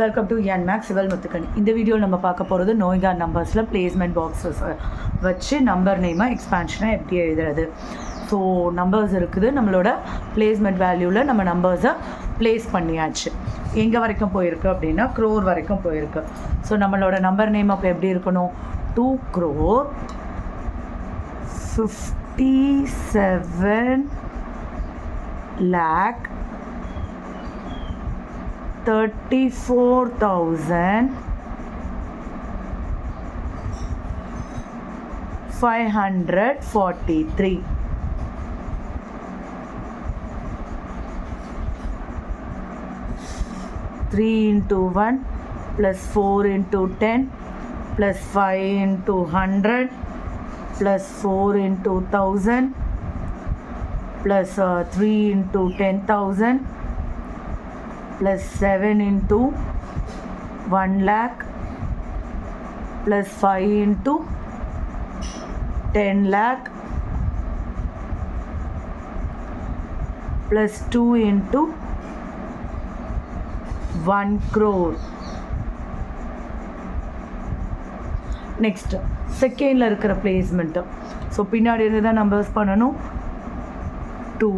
Welcome to என்மேக்ஸ் சிவல் முத்துக்கணி. இந்த வீடியோவில் நம்ம பார்க்க போகிறது நோய்கா நம்பர்ஸில் பிளேஸ்மெண்ட் பாக்ஸஸ் வச்சு நம்பர் நேமாக எக்ஸ்பான்ஷனாக எப்படி எழுதுறது. ஸோ நம்பர்ஸ் இருக்குது, நம்மளோட பிளேஸ்மெண்ட் வேல்யூவில் நம்ம நம்பர்ஸை ப்ளேஸ் பண்ணியாச்சு. எங்கே வரைக்கும் போயிருக்கு அப்படின்னா க்ரோர் வரைக்கும் போயிருக்கு. ஸோ நம்மளோட நம்பர் நேம் அப்போ எப்படி இருக்கணும்? 2,57,34,543. 3 into 1 plus 4 into 10 plus 5 into 100 plus 4 into 1000 plus 3 into 10,000 plus 7 into 1 lakh plus 5 into 10 lakh plus 2 into 1 crore. Next செகண்டில் இருக்கிற பிளேஸ்மெண்ட்டு. ஸோ பின்னாடி இருந்து தான் நம்பர்ஸ் பண்ணணும். 2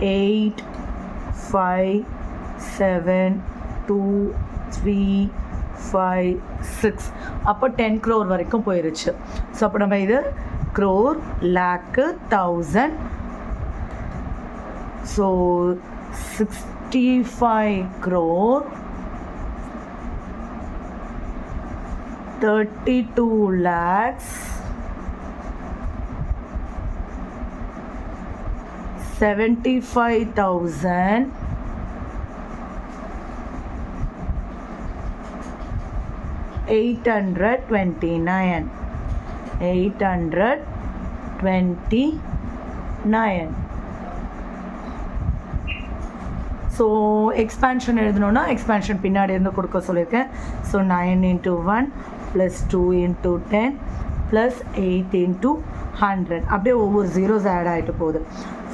8 5 7 2 3 5 6. அப்போ 10 crore வரைக்கும் போயிருச்சு. ஸோ அப்போ நம்ம இது crore, lakh, 1000. So 65 crore 32 lakhs 75,000 829. So expansion எழுதணுன்னா எக்ஸ்பேன்ஷன் பின்னாடி இருந்து கொடுக்க சொல்லியிருக்கேன். So 9 into 1 plus 2 into 10 plus 8 into 100. அப்படியே ஒவ்வொரு ஜீரோஸ் ஆட் ஆகிட்டு போகுது.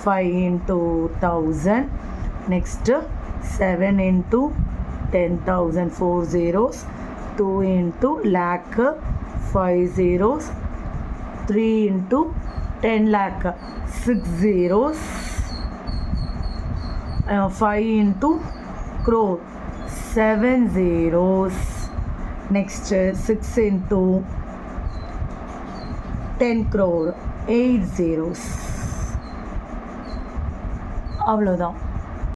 5 into 1000. Next 7 into 10,000, 4 zeros. 2 into lakh, 5 zeros. 3 into 10 lakh, 6 zeros. 5 into crore, 7 zeros. Next 6 into 10 crore, 8 zeros. அவ்வளோதான்.